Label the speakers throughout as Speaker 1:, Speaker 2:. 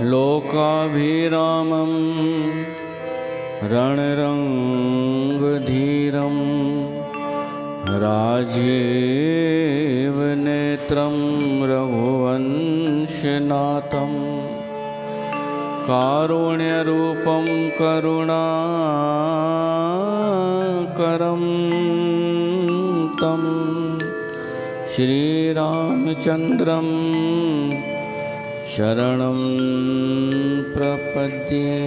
Speaker 1: लोकाभिरामं रणरङ्गधीरं राजीवनेत्रं रघुवंशनाथं कारुण्यरूपं करुणाकरं तं श्रीरामचन्द्रं शरणं प्रपद्ये।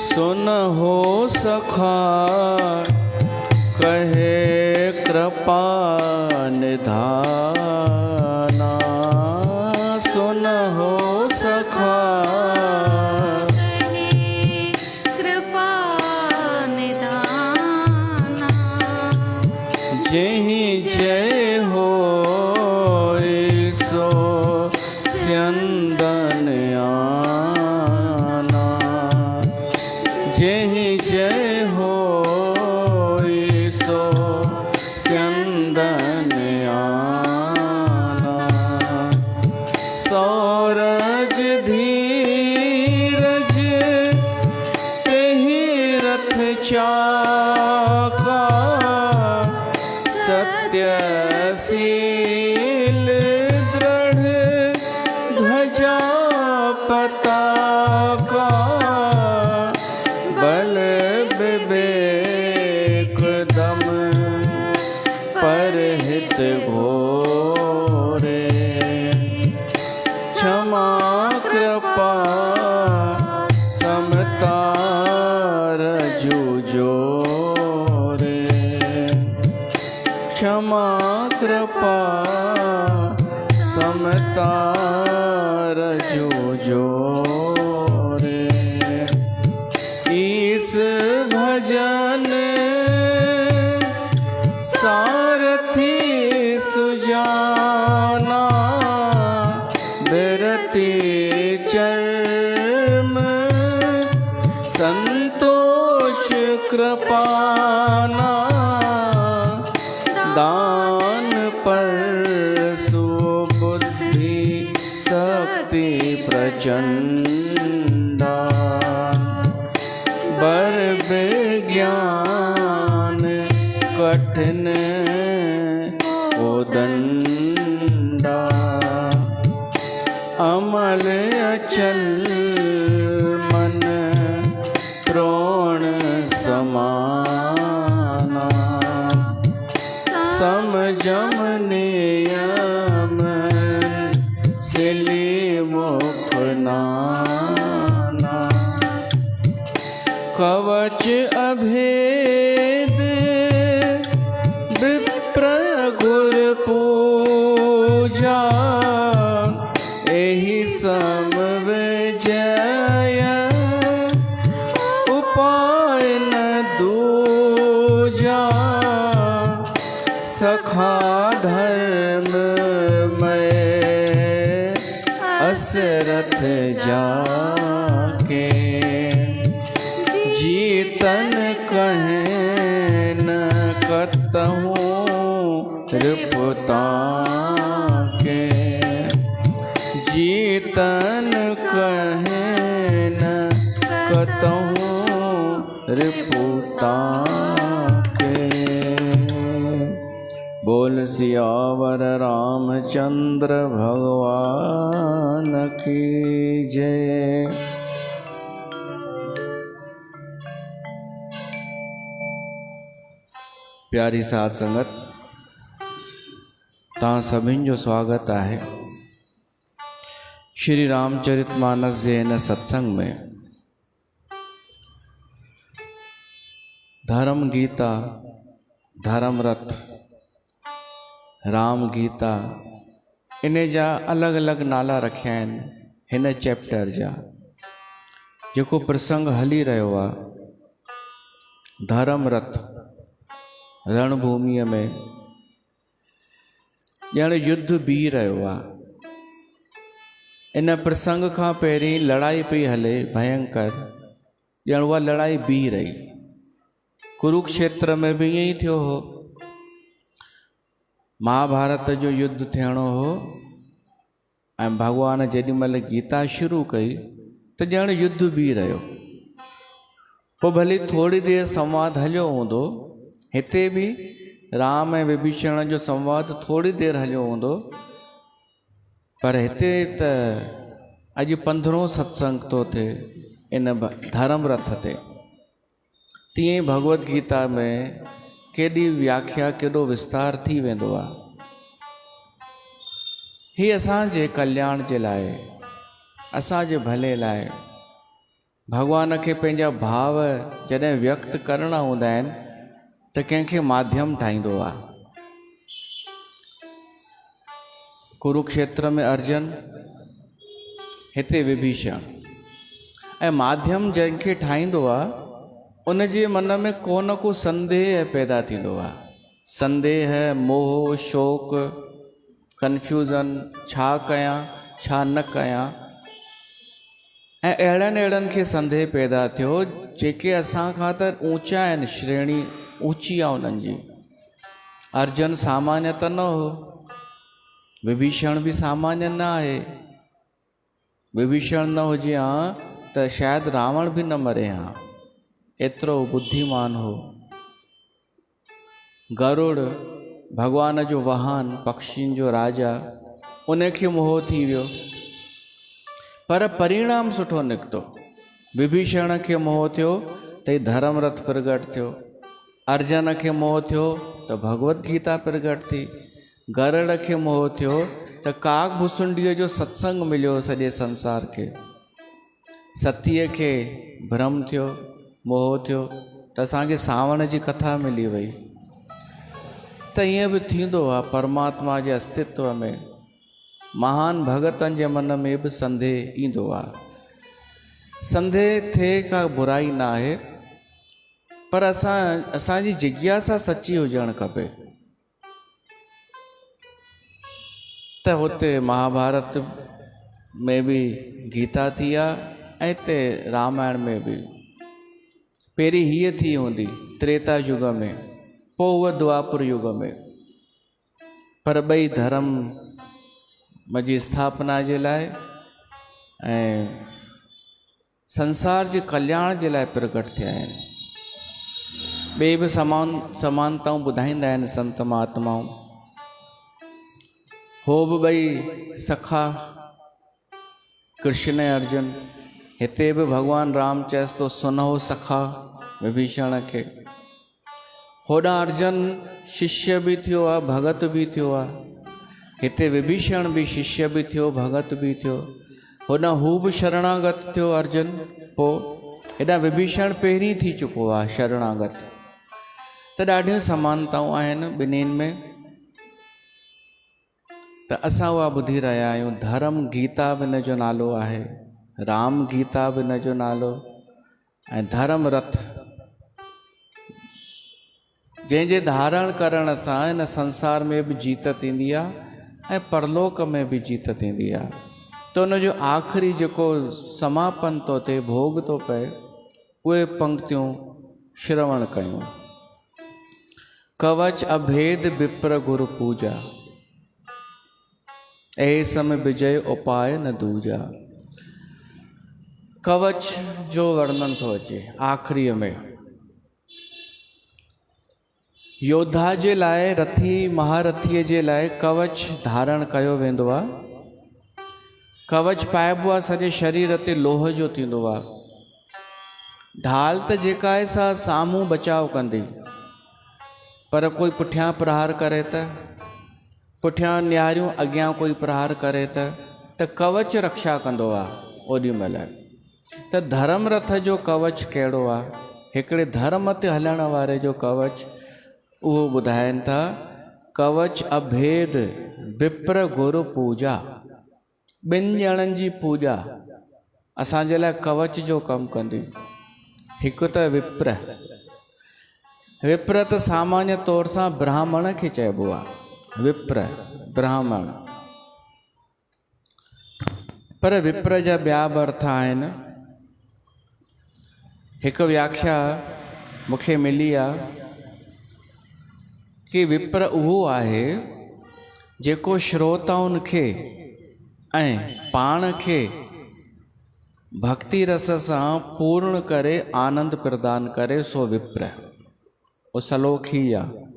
Speaker 1: सुनहो सखा कहे कृपा निधाना, सुनहो सखा
Speaker 2: कहे कृपा निधाना,
Speaker 1: जेहि जय हो सो स्यंदन आना, जेहि जय हो सो स्यंदन आना। सौरज धीरज तेहि रथ चाका, सत्यशील दृढ़ ध्वजा पताका, बल विवेक दम परहित घोरे, क्षमा कृपा समता रजु जोरे, क्षमा कृपा समता रजु जोरे। ईस भजन सारथी सुजाना, बिरती चर्म संतोष कृपाना, दान पर सुबुद्धि शक्ति प्रचंडा, बर विज्ञान कठिन कोदंडा, अमल अचल मन त्रोण समाना, समजम नियम सिली मुख नाना, कवच अभेद विप्र गुर पूजा, एहि सम विजय उपाय न दूजा, सखा धर्म में असरथ जाके, जीतन कहें न कतहूँ रिपुता के, जीतन कहें न कतहूँ रिपुता के। बोल सियावर रामचंद्र भगवान की जय। प्यारी साध संगत, तव्हां सभिनि जो स्वागत आहे श्री रामचरितमानस जे हिन सत्संग में। धर्म गीता, धर्म रथ, राम गीता, इन जा अलग अलग नाला रखिया आहिनि हिन चैप्टर जा। जेको प्रसंग हली रहियो आहे, धर्म रथ रणभूमिअ में ॼण युद्ध बीह रहियो आहे। इन प्रसंग खां पहिरीं लड़ाई पई हले भयंकर, ॼण उहा लड़ाई बीह रही। कुरुक्षेत्र में बि ईअं ई थियो हो। महाभारत जो युद्ध थियणो हो ऐं भॻवान जेॾी महिल गीता शुरू कई त ॼण युद्ध बीह रहियो। पोइ भली थोरी देरि संवाद हलियो हूंदो, हिते बि राम ऐं विभीषण जो संवाद थोरी देरि हलियो हूंदो, पर हिते त अॼु 15हों सत्संग थो थिए इन धर्म रथ ते। तीअं ई भगवत गीता में केॾी व्याख्या, केॾो विस्तार थी वेंदो आहे। हीअ असांजे कल्याण जे लाइ, असांजे भले लाइ, भॻवान खे पंहिंजा भाव जॾहिं व्यक्त करणा हूंदा आहिनि त कंहिंखे माध्यम ठाहींदो आहे। कुरुक्षेत्र में अर्जुन, हिते विभीषण, ऐं माध्यम जंहिंखे ठाहींदो आहे उन जे मन में को न को संदेह पैदा थींदो आहे। संदेह, मोह, शोक, कन्फ्यूज़न, छा कयां छा न कयां, ऐं अहिड़नि खे संदेह पैदा थियो जेके असां खां त ऊचा आहिनि, श्रेणी ऊची आहे उन्हनि जी। अर्जुन सामान्य त न हो, विभीषण बि सामान्य न आहे। विभीषण न हुजे हा त शायदि रावण बि न मरे हा, एतिरो बुद्धिमान हो। गरुड़, भॻवान जो वाहन, पक्षियुनि जो राजा, उनखे मोह थी वियो, पर परिणाम सुठो निकितो। विभीषण खे मोह थियो त धर्म रथ प्रगट थियो, अर्जुन खे मोह थियो त भगवत गीता प्रगट थी, गरुड़ खे मोह थियो त काग भुसुंडीअ जो सत्संग मिलियो सॼे संसार खे, सतीअ खे भ्रम थियो, मोह थियो त असांखे सावण जी कथा मिली वई। त ईअं बि थींदो आहे परमात्मा जे अस्तित्व में। महान भगतनि जे मन में बि संदेह ईंदो आहे। संदेह थिए का बुराई न आहे, पर असांजी जिज्ञासा सची हुजणु खपे। त हुते महाभारत में बि गीता थी आहे ऐं हिते रामायण में बि। पहिरीं हीअ थी हूंदी त्रेता युग में, पोइ उहा द्वापर युग में, पर ॿई धर्म जी स्थापना जे लाइ ऐं संसार जे कल्याण जे लाइ प्रकट थिया आहिनि। ॿिए बि समानताऊं ॿुधाईंदा आहिनि संत महात्माऊं। हो बि ॿई सखा, कृष्ण ऐं अर्जुन। हिते बि भॻवान राम चएसि थो सुनहो सखा विभीषण खे। होॾां अर्जुन शिष्य बि थियो आहे, भगत बि थियो आहे। हिते विभीषण बि शिष्य बि थियो, भगत बि थियो। होॾां हू बि शरणागत थियो अर्जुन, पोइ हेॾां विभीषण पहिरीं थी चुको आहे शरणागत। त ॾाढियूं समानताऊं आहिनि ॿिन्हिनि में। त असां उहा ॿुधी रहिया आहियूं। धर्म गीता बि हिन जो नालो आहे, राम गीता बि हिन जो नालो, ऐं धर्म रथ जंहिंजे धारण करण सां हिन संसार में बि जीत थींदी आहे ऐं परलोक में बि जीत थींदी आहे। त उनजो आख़िरी जेको समापन थो थिए, भोग थो पए, उहे पंक्तियूं श्रवण कयूं। कवच अभेद विप्र गुरु पूजा, ऐं समय विजय उपाय न दूजा। कवच जो वर्णन थो अचे आख़िरीअ में। योद्धा जे लाइ, रथी महारथीअ जे लाइ कवच धारण कयो वेंदो आहे। कवच पाइबो आहे सॼे शरीर ते, लोह जो थींदो आहे। ढाल त जेका आहे सा साम्हूं बचाव कंदी, पर कोई पुठियां प्रहार करे त, पुठियां निहारियूं अॻियां कोई प्रहार करे त कवच रक्षा कंदो आहे ओॾी महिल। त धर्म रथ जो कवच कहिड़ो आहे? हिकिड़े धर्म ते हलण वारे जो कवच, उहो ॿुधाइनि था। कवच अभेद विप्र गुरु पूजा, ॿिनि ॼणनि जी पूॼा असांजे लाइ कवच जो कमु कंदी। हिकु त विप्र, विप्र त सामान्य तौर सां ब्राह्मण खे चइबो आहे। विप्र ब्राह्मण। पर विप्र जा ॿिया बि अर्थ आहिनि। हिकु व्याख्या मूंखे मिली आहे कि विप्र उहो आहे जेको श्रोताउनि खे ऐं पाण खे भक्ति रस सां पूर्ण करे आनंद प्रदान करे, सो विप्र। वो सलोखी आहे।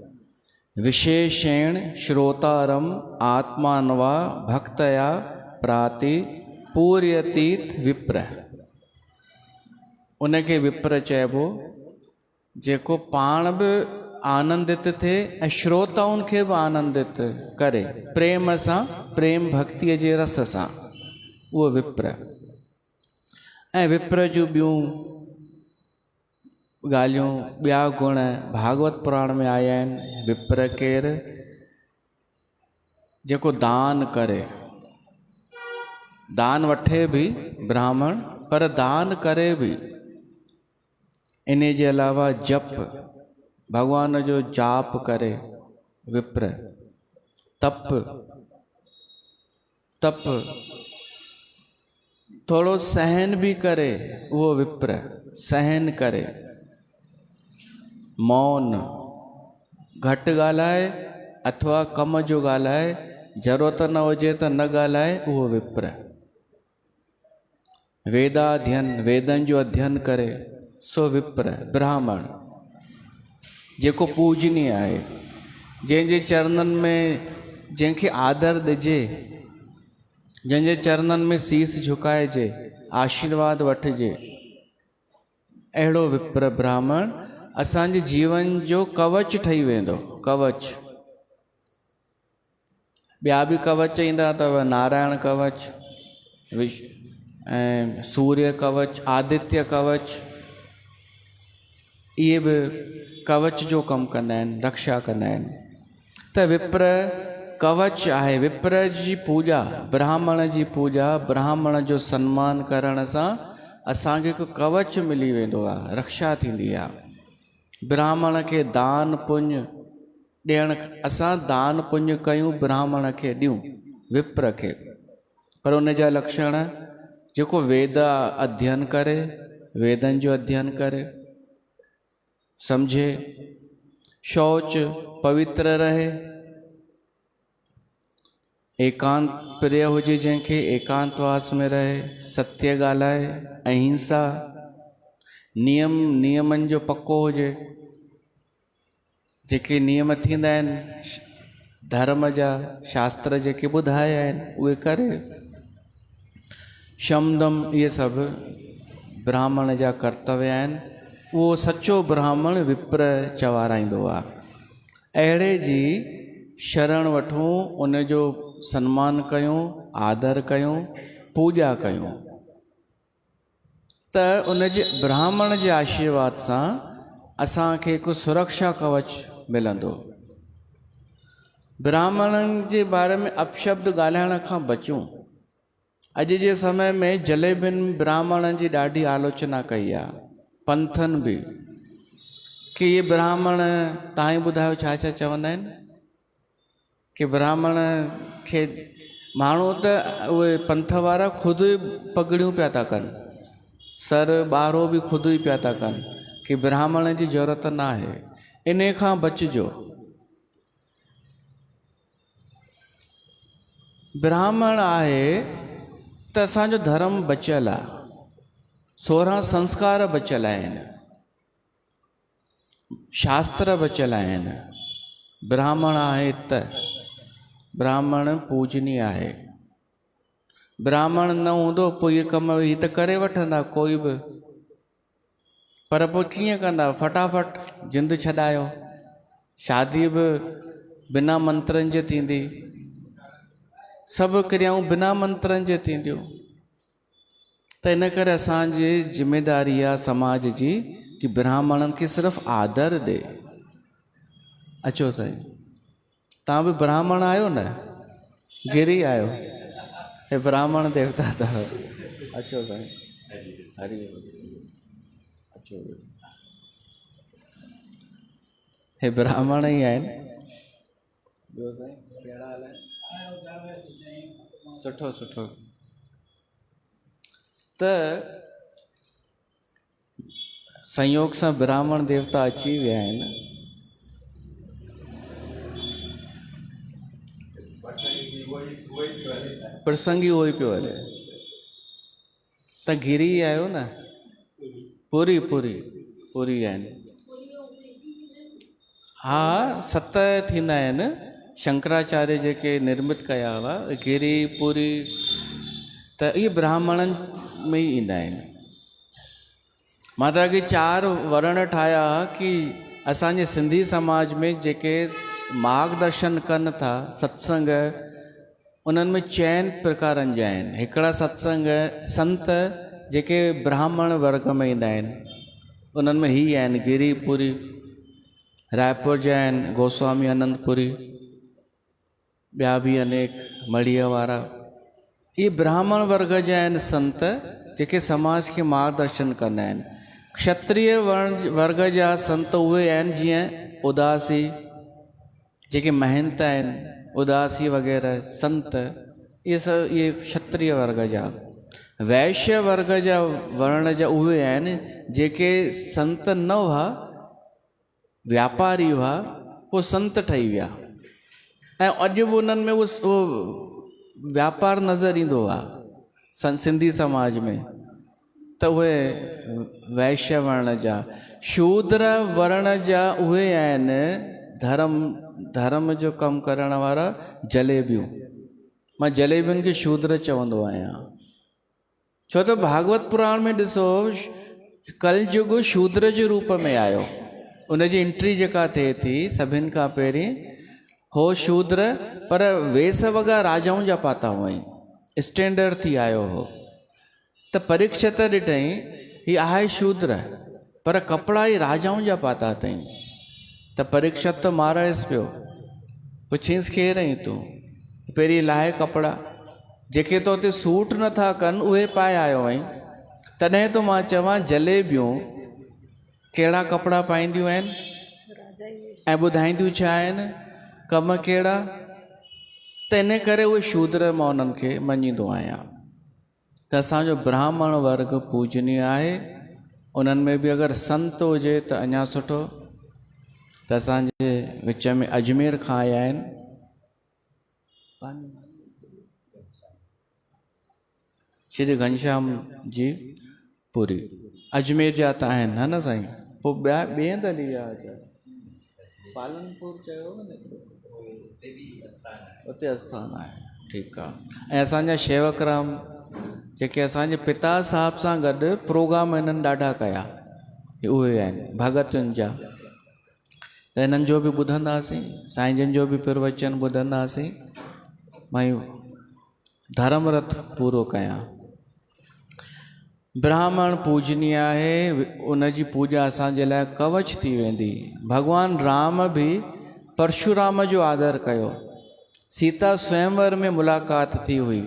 Speaker 1: विशेषेण श्रोतारम आत्मानवा भक्तया प्राति पूर्यतीत विप्र। उनखे विप्र चइबो जेको पाण बि आनंदित थिए ऐं श्रोताउनि खे बि आनंदित करे, प्रेम सां, प्रेम भक्तिअ जे रस सां, उहो विप्र। ऐं विप्र जूं ॿियूं ॻाल्हियूं, ॿिया गुण भागवत पुराण में आया आहिनि। विप्र केरु? जेको दान करे, दान वठे भी ब्राह्मण, पर दान करे भी। इन जे अलावा जप, भगवान जो जाप करे, विप्र। तप, तप थोड़ो सहन भी करे, उहो विप्र। सहन करे, मौन, घटि ॻाल्हाए अथवा कम जो ॻाल्हाए, ज़रूरत न हुजे त न ॻाल्हाए, उहो विप्र। वेदाध्ययन, वेदनि जो अध्ययन करे, सो विप्र ब्राह्मण। जेको पूजनीय आहे, जंहिंजे चरणनि में, जंहिंखे आदर ॾिजे, जंहिंजे चरणनि में शीस झुकाइजे, आशीर्वाद वठिजे, अहिड़ो विप्र ब्राह्मण असांजे जीवन जो कवच ठही वेंदो। कवच। ॿिया बि कवच ईंदा अथव, नारायण कवच, ऐं सूर्य कवच, आदित्य कवच। इहे बि कवच जो कमु कंदा आहिनि, रक्षा कंदा आहिनि। त विप्र कवच आहे। विप्र जी पूजा, ब्राह्मण जी पूजा, ब्राह्मण जो सम्मान करण सां असांखे हिकु कवच मिली वेंदो आहे, रक्षा थींदी आहे। ब्राह्मण खे दान पुण्य ॾियण, असां दान पुण्य कयूं, ब्राह्मण खे ॾियूं, विप्र खे। पर उन जा लक्षण, जेको वेद अध्ययन करे, वेदनि जो अध्ययन करे, समझे, शौच पवित्र रहे, एकांत प्रिय हुजे, जंहिंखे एकांतवास में रहे, सत्य ॻाल्हाए, अहिंसा, नियमनि जो पक्को हुजे। जेके नियम थींदा आहिनि धर्म जा, शास्त्र जेके ॿुधाया आहिनि, उहे करे। शमदम, इहे सभु ब्राह्मण जा कर्तव्य आहिनि। उहो सचो ब्राह्मण विप्र चवाराईंदो आहे। अहिड़े जी शरण वठूं, उन जो सम्मान कयूं, आदर कयूं, पूॼा कयूं, त उन जे ब्राह्मण जे आशीर्वाद सां असांखे हिकु सुरक्षा कवच मिलंदो। ब्राह्मणनि जे बारे में अपशब्द ॻाल्हाइण खां बचूं। अॼु जे समय में जलेबियुनि ब्राह्मणनि जी ॾाढी आलोचना कई आहे, पंथनि बि, कि इहे ब्राह्मण, तव्हां ई ॿुधायो छा छा चवंदा आहिनि, कि ब्राह्मण खे माण्हू त उहे पंथ वारा ख़ुदि पगड़ियूं पिया था कनि, सर ॿारो बि ख़ुदि ई पिया था कनि, कि ब्राह्मण जी ज़रूरत न आहे। इन खां बचिजो। ब्राह्मण आहे त असांजो धर्म बचियल आहे, 16 संस्कार बचियल आहिनि, शास्त्र बचियल आहिनि। ब्राह्मण आहे त ब्राह्मण पूजनीय आहे। ब्राह्मण न हूंदो पोइ इहे कम ही त करे वठंदा कोई बि, पर पोइ कीअं कंदा? फटाफट जिंद छॾायो। शादी बि बिना मंत्रनि जे थींदी, सभु क्रियाऊं बिना मंत्रनि जे थींदियूं। त इन करे असांजी ज़िमेदारी आहे समाज जी कि ब्राह्मणनि खे सिर्फ़ु आदर ॾे। अचो साईं, तव्हां बि ब्राह्मण आहियो न, गिरी आहियो, हे ब्राह्मण देवता अथव। अचो साईं, हरि अचो, हे ब्राह्मण ई आहिनि। ॿियो साईं कहिड़ा हाल आहिनि? सुठो सुठो। त संयोग सां ब्राह्मण देवता अची विया आहिनि। प्रसंगी उहो ई पियो हले। त गिरी आहियो न? पूरी पूरी पूरी आहिनि। हा 7 थींदा आहिनि शंकराचार्य जेके निर्मित कया हुआ गिरी पूरी, त इहे ब्राह्मणनि में ई ईंदा आहिनि। मां तव्हांखे 4 वर्ण ठाहिया कि असांजे सिंधी समाज में जेके मार्गदर्शन कनि था सत्संग, उन्हनि में चइनि प्रकारनि जा आहिनि। हिकिड़ा सत्संग संत जेके ब्राह्मण वर्ग में ईंदा आहिनि, उन्हनि में ही आहिनि गिरी पुरी, रायपुर जा आहिनि गोस्वामी आनंदपुरी, ॿिया बि अनेक मढ़ीअ वारा। इहे ब्राह्मण वर्ग जा आहिनि संत जेके समाज खे मार्गदर्शन कंदा आहिनि। क्षत्रिय वर्ग जा संत उहे आहिनि जीअं उदासी, जेके महंत आहिनि, उदासी वग़ैरह संत, इहे क्षत्रिय वर्ग जा। वैश्य वर्ग जा वर्ण जा उहे आहिनि जेके संत न हुआ, व्यापारी हुआ, पोइ संत ठही विया ऐं अॼु बि उन्हनि में उहो व्यापार नज़र ईंदो आहे सिंधी समाज में, त उहे वैश्य वर्ण जा। शूद्र वर्ण जा उहे आहिनि धर्म जो कमु करण वारा, जलेबियूं। मां जलेबियुनि खे शूद्र चवंदो आहियां, छो त भागवत पुराण में ॾिसो कलयुग शूद्र जे रूप में आयो। उनजी एंट्री जेका थिए थी सभिनि खां पहिरीं हो शूद्र, पर वेस वॻा राजाउनि जा पाता हुअईं, स्टैंडर्ड थी आयो हो। त परीक्षित ॾिठई ही आहे शूद्र, पर कपिड़ा ई राजाउनि जा पाता अथई। त परीक्षित त माराइसि पियो, पुछींसि केरु आहीं तूं? पहिरीं लाहे कपिड़ा जेके तो ते सूट नथा कनि उहे पाए आयो आहीं। तॾहिं तो मां चवां जलेबियूं कहिड़ा कपिड़ा पाईंदियूं आहिनि ऐं ॿुधाईंदियूं छा आहिनि, कम कहिड़ा। त इन करे उहे शूद्र मां उन्हनि खे मञींदो आहियां। त असांजो ब्राह्मण वर्ग पूजनीय आहे। उन्हनि में बि अगरि संत हुजे त अञा सुठो। त असांजे विच में अजमेर खां आया आहिनि श्री घनश्याम जी पुरी, अजमेर जा त आहिनि, है न साईं? पोइ ॿिए हंधि हली विया पालनपुर चयो न, उते आस्थान आहे। ठीकु आहे। ऐं असांजा शेवकराम जेके असांजे पिता साहिब सां गॾु प्रोग्राम हिननि ॾाढा कया, उहे आहिनि भगतुनि जा। त हिननि जो बि ॿुधंदासीं, साईं जन जो बि प्रवचन ॿुधंदासीं। मां धर्म रथ पूरो कयां। ब्राह्मण पूजनीय आहे, उनजी पूॼा असांजे लाइ कवच थी वेंदी। भॻवानु राम बि परशुराम जो आदर कयो। सीता स्वयंवर में मुलाक़ात थी हुई,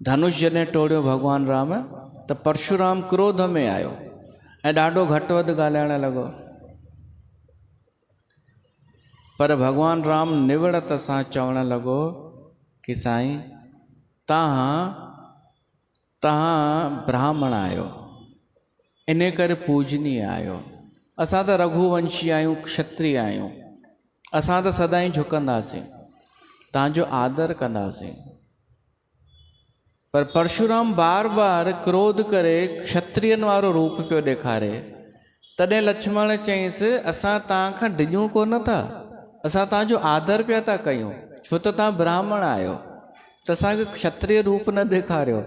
Speaker 1: धनुष जॾहिं टोड़ियो भॻवानु राम त परशुराम क्रोध में आयो ऐं ॾाढो घटि वधि ॻाल्हाइण लॻो। पर भॻवानु राम निवड़त सां चवणु लॻो कि साईं तव्हां ब्राह्मण आहियो, इन करे पूजनीय आहियो। असां त रघुवंशी आहियूं, क्षत्रिय आहियूं, असां त सदाईं झुकंदासीं, तव्हांजो आदर कंदासीं। पर परशुराम बार बार क्रोध करे क्षत्रियनि वारो रूप पियो ॾेखारे। तॾहिं लक्ष्मण चयईंसि असां तव्हां खां डिॼूं कोन था, असां तव्हांजो आदर पिया था कयूं, छो त तव्हां ब्राह्मण आहियो, त असांखे क्षत्रिय रूप न ॾेखारियो।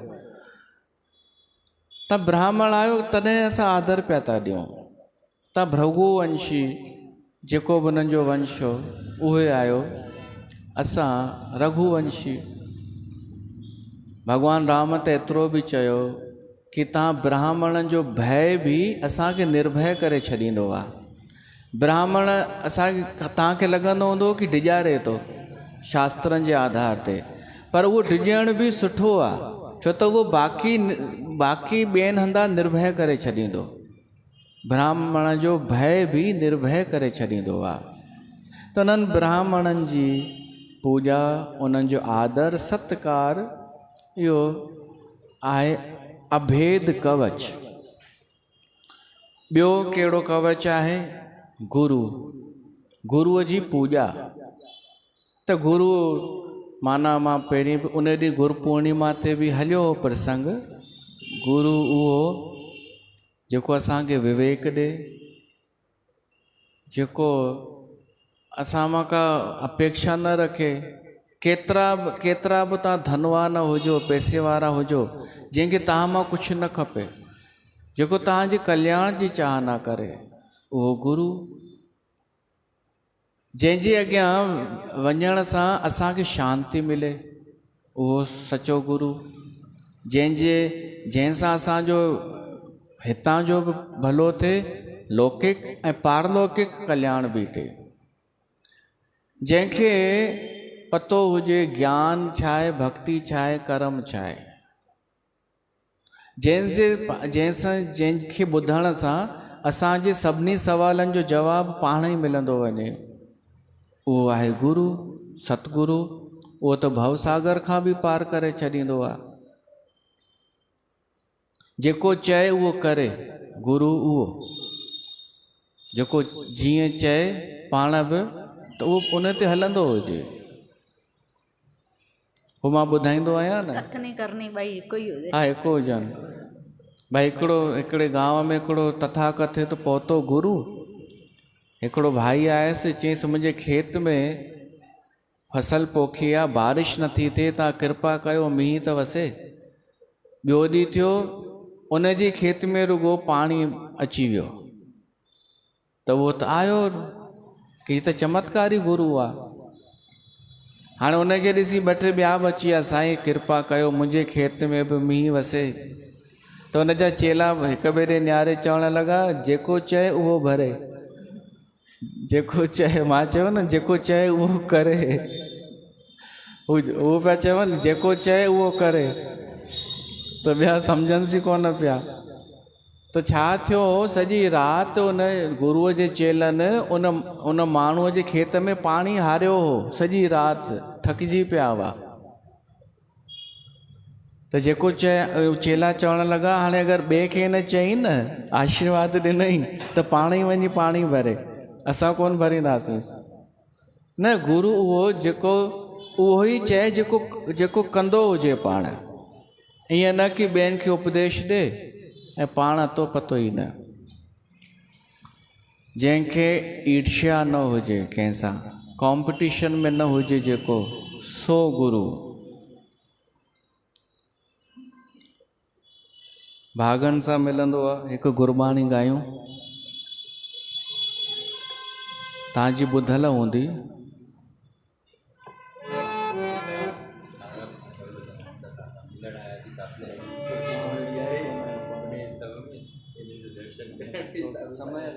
Speaker 1: तव्हां ब्राह्मण आहियो तॾहिं असां आदर पिया था ॾियूं। तव्हां भृगुवंशी जेको बि उन्हनि जो वंश हो उहे आहियो, असां रघुवंशी। भॻवानु राम त एतिरो बि चयो कि तव्हां ब्राह्मणनि जो भय बि असांखे निर्भय करे छॾींदो आहे। ब्राह्मण असांखे तव्हांखे लॻंदो हूंदो कि डिॼारे थो शास्त्रनि जे आधार ते, पर उहो डिॼण बि सुठो आहे, छो त उहो बाक़ी ॿियनि हंधा निर्भय करे छॾींदो। ब्राह्मण जो भय बि निर्भय करे छॾींदो आहे। त उन्हनि ब्राह्मणनि जी पूॼा, उन्हनि जो आदर सत्कार, इहो आहे अभेद कवच। ॿियो कहिड़ो कवच आहे? गुरु, गुरुअ जी पूॼा। त गुरु माना मां पहिरीं बि उन ॾींहुं गुरु पूर्णिमा ते बि हलियो हो प्रसंग। गुरु उहो जेको असांखे विवेक ॾे, जेको असां मां का अपेक्षा न रखे। केतिरा बि तव्हां धनवान हुजो, पैसे वारा हुजो, जंहिंखे तव्हां मां कुझु न खपे, जेको तव्हांजे कल्याण जी चाहना करे, उहो गुरु। जंहिंजे अॻियां वञण सां असांखे शांती मिले, उहो सचो गुरु। जंहिंसां असांजो हितां जो बि भलो थिए, लौकिक ऐं पारलौकिक कल्याण बि थिए। जंहिंखे पतो हुजे ज्ञान छा आहे, भक्ति छा आहे, कर्म छा आहे, जंहिंखे ॿुधण सां असांजे सभिनी सवालनि जो जवाबु पाण ई मिलंदो वञे, उहो आहे गुरु, सतगुरु। उहो त भवसागर खां बि पार करे छॾींदो आहे। जेको चए उहो करे, गुरु उहो जेको जीअं चए पाण बि त उहो उन ते हलंदो हुजे। उहो मां ॿुधाईंदो आहियां न,
Speaker 2: कथनी करनी ॿई हिकु ई हुजे।
Speaker 1: हा, हिकु हुजनि। भाई हिकिड़े गांव में हिकिड़ो तथाकथित पहुतो गुरु। हिकिड़ो भाई आयसि, चयईंसि मुंहिंजे खेत में फसल पोखी आहे, बारिश नथी थिए, तव्हां कृपा कयो मींहुं त वसे। ॿियो ॾींहुं थियो, उन जी खेत में रुगो पाणी अची वियो। त उहो त आयो कि हीअ त चमत्कारी गुरु आहे। हाणे उनखे ॾिसी ॿ टे ॿिया बि अची विया, साईं कृपा कयो मुंहिंजे खेत में बि मींहुं वसे। त उनजा चेला हिक ॿिए ॾे निहारे चवण लॻा, जेको चए उहो भरे। जेको चए, मां चयो न जेको चए उहो करे। उहो पिया चवनि जेको चए उहो करे, त ॿिया सम्झनि कोन पिया। त छा थियो, सॼी राति उन गुरूअ जे चेलनि उन माण्हूअ जे खेत में पाणी हारियो हो। सॼी राति थकिजी पिया हुआ। त जेको चए, चेला चवण लॻा हाणे अगरि ॿिए खे न चई न, आशीर्वाद ॾिनई, त पाण ई वञी पाणी भरे, असां कोन भरींदासीं। न, गुरु उहो जेको उहो ई चए जेको कंदो हुजे पाण। ईअं न कि ॿियनि खे उपदेश ॾे ऐं पाण अतो पतो ई न। जंहिंखे ईर्ष्या न हुजे कंहिंसां, कॉम्पिटिशन में न हुजे, जेको सो गुरु। भागनि सां मिलंदो आहे। हिकु गुरबाणी ॻायूं, तव्हांजी ॿुधल हूंदी। समय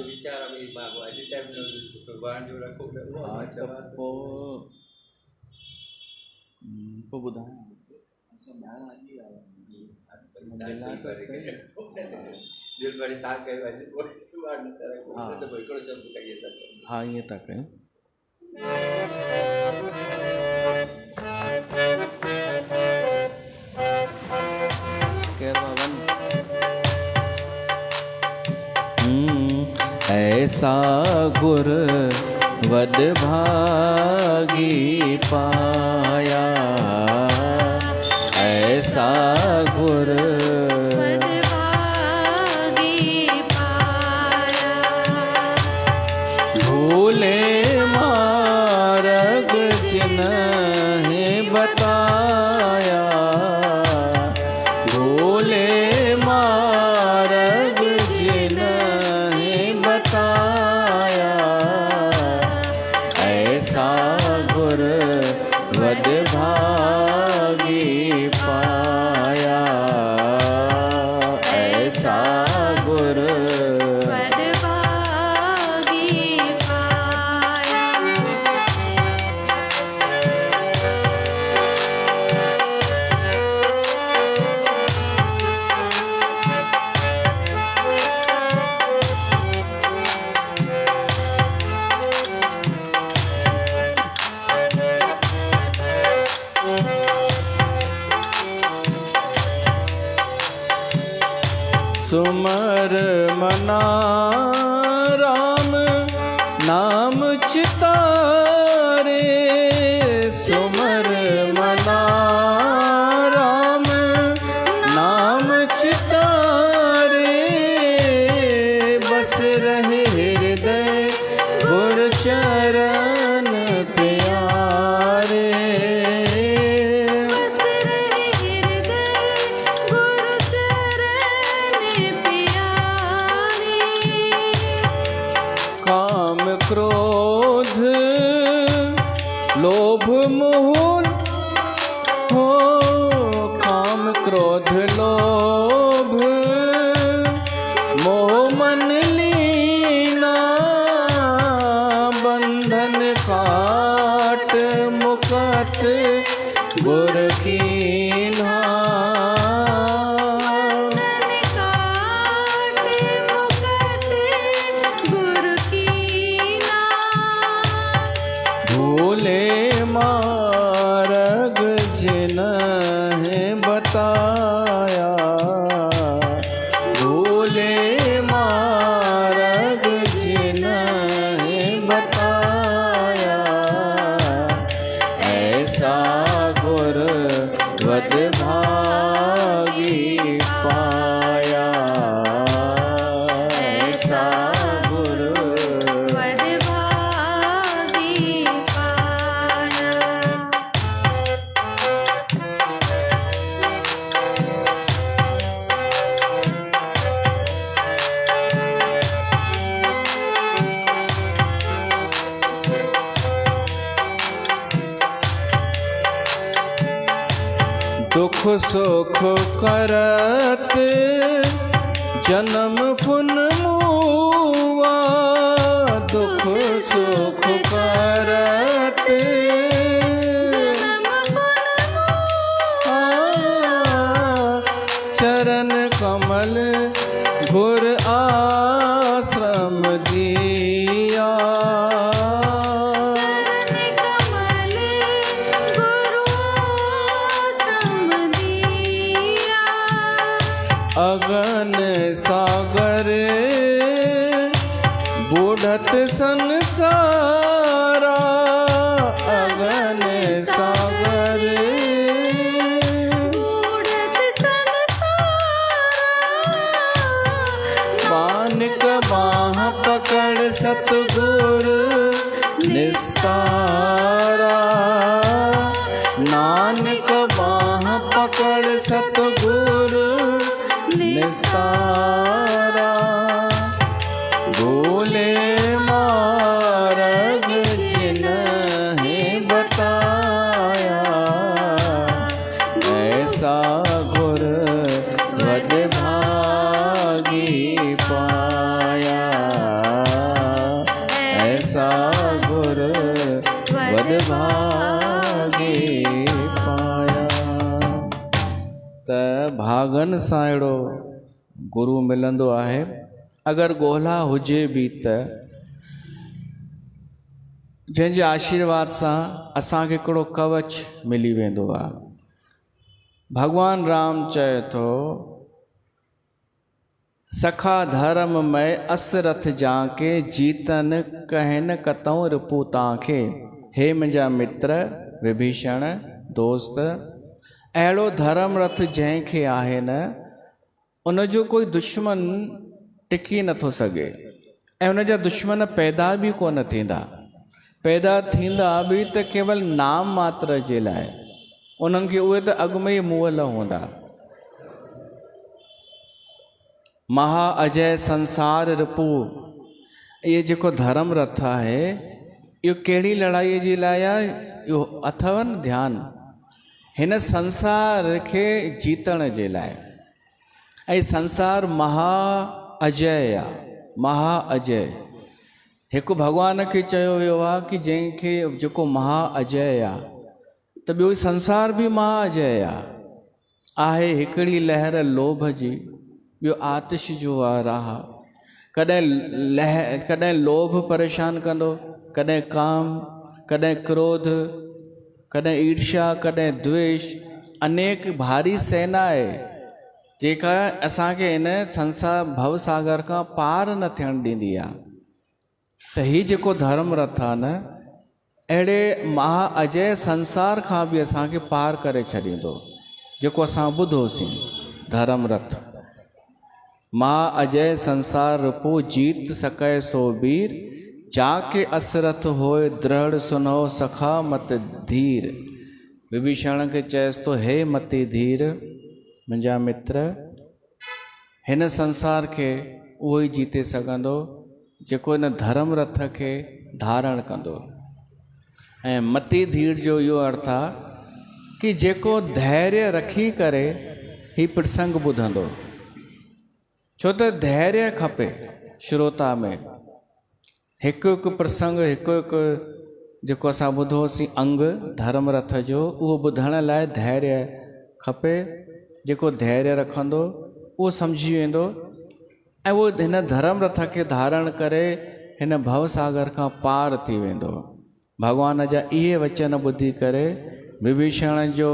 Speaker 3: वीचार सुभाणे जो रखो त
Speaker 1: पोइ ॿुधायो। हाँ, ये तक है। ऐसा गुर वड भागी पाया, ऐसा गुर भूले मार्ग जिन्हें बताया, भूले मार्ग जिन्हें बताया, ऐसा गुर वड भागी पाया, ऐसा गुर सुमर मना राम नाम चितारे, सुमर मना राम नाम चितारे, बस रहे हृदय गुर चरण प्यारे।
Speaker 2: बस रहे हृदय गुरु चरण प्यारे।
Speaker 1: काम क्रोध लोभ मोह हो, काम क्रोध लोभ मोह मन लीना, बंधन काट मुकत गुर कीन्हा।
Speaker 2: बंधन काट मुकत गुरु कीन्हा।
Speaker 1: भूले मार्ग जिन्हें बताया, भूले मार्ग जिन्हें बताया, ऐसा गुर वड भागी पाया, ऐसा गुर
Speaker 2: वड भागी पाया।
Speaker 1: दुख सुख करत जन्म फुन मुआ, दुख सुख करत चरण कमल गुर आश्रम दिया,
Speaker 2: कमल गुरु समदिया।
Speaker 1: अगन सागर बूढ़त संसारा, अगन सागर
Speaker 2: बूढ़त संसारा।
Speaker 1: बानिक बाह पकड़ सतगुर निस्तारा, नानक बाह पकड़ सतगुर निस्तारा। भूले मार्ग जिन्हें बताया, ऐसा गुर वड भागी पाया, ऐसा गुर वड भागी पाया। त भागन सां अहिड़ो गुरु मिलंदो आहे। अगर ॻोल्हा हुजे भी त जंहिंजे आशीर्वाद सां असांखे हिकिड़ो कवच मिली वेंदो आहे। भगवान राम चए थो, सखा धर्म में असरथ जाके जीतन कहन कतऊं रिपू तव्हांखे। हे मुंहिंजा मित्र विभीषण दोस्त, अहिड़ो धर्म रथ जंहिंखे आहे न, उनजो कोई दुश्मन टिकी नथो सघे ऐं उनजा दुश्मन पैदा बि कोन थींदा। पैदा थींदा बि त केवल नाम मात्र जे लाइ, उन्हनि खे उहे त अॻु में ई मुअल हूंदा। महा अजय संसार रिपू, इहे जेको धर्म रथ आहे इहो कहिड़ी लड़ाईअ जे लाइ आहे? इहो अथव न ध्यानु, हिन संसार खे जीतण जे लाइ। ऐं संसार महा अजय आहे, महा अजय। हिकु भॻवान खे चयो वियो आहे कि जंहिंखे जेको महा अजय आहे त ॿियो संसार बि महा अजय आहे। हिकिड़ी लहर लोभ जी, ॿियो आतिश जो आहे राह। कॾहिं लोभ परेशान कंदो, कॾहिं काम, कॾहिं क्रोध, कॾहिं ईर्ष्या, कॾहिं द्वेष। अनेक भारी सेना आहे जेका असांखे इन संसार भवसागर खां पार न थियणु ॾींदी आहे। त हीउ जेको धर्म रथ आहे न, अहिड़े महा अजय संसार खां बि असांखे पार करे छॾींदो। जेको असां ॿुधोसीं धर्म रथ, महा अजय संसार रूपो जीत सकै सो वीर, जाके असरथ होए दृढ़ सुनो सखा मत धीर। विभीषण खे चएसि थो, हे मती धीर, मुंहिंजा मित्र, हिन संसार खे उहो ई जीते सघंदो जेको इन धर्म रथ खे धारण कंदो। ऐं मती धीर जो इहो अर्थ आहे कि जेको धैर्य रखी करे ही प्रसंग ॿुधंदो। छो त धैर्य खपे श्रोता में। हिकु हिकु प्रसंग, हिकु हिकु जेको असां ॿुधोसीं अंग धर्म रथ जो, उहो ॿुधण लाइ धैर्य खपे। जेको धैर्य रखंदो उहो सम्झी वेंदो ऐं उहो हिन धर्म रथ खे धारण करे हिन भवसागर खां पार थी वेंदो। भॻवान जा इहे वचन ॿुधी करे विभीषण जो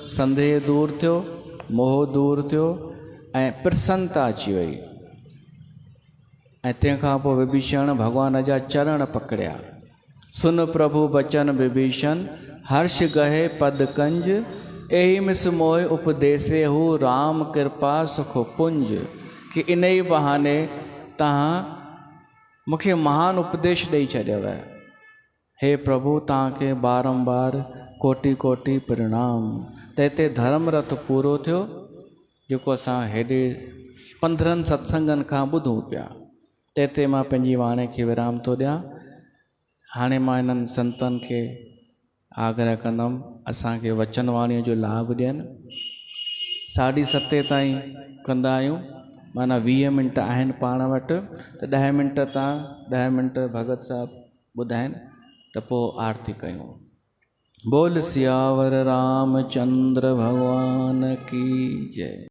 Speaker 1: संदेह दूर थियो, मोह दूर थियो ऐं प्रसन्नता अची वई। ऐं तंहिंखां पोइ विभीषण भॻवान जा चरण पकड़िया। सुन प्रभु बचन विभीषण, हर्ष गहे पद कंज, एहि मिस मोह उपदेसे हु राम कृपा सुख पुंज। कि इन ई बहाने तव्हां मूंखे महान उपदेश ॾेई छॾियव। हे प्रभु, तव्हांखे बारंबार कोटि कोटि प्रणाम। त हिते धर्म रथ पूरो थियो, जेको असां हेॾे 15 सत्संगनि खां ॿुधूं पिया। त हिते मां पंहिंजी वाणी खे विराम थो ॾियां। हाणे मां इन्हनि संतनि खे आग्रह कंदुमि असांखे वचन वाणीअ जो लाभ ॾियनि। 7:30 ताईं कंदा आहियूं, माना 20 मिंट आहिनि पाण वटि। त 10 मिंट तव्हां 10 मिंट भगत साहिबु ॿुधाइनि त पोइ आरती कयूं। बोल सियावर रामचंद्र भगवान की जय।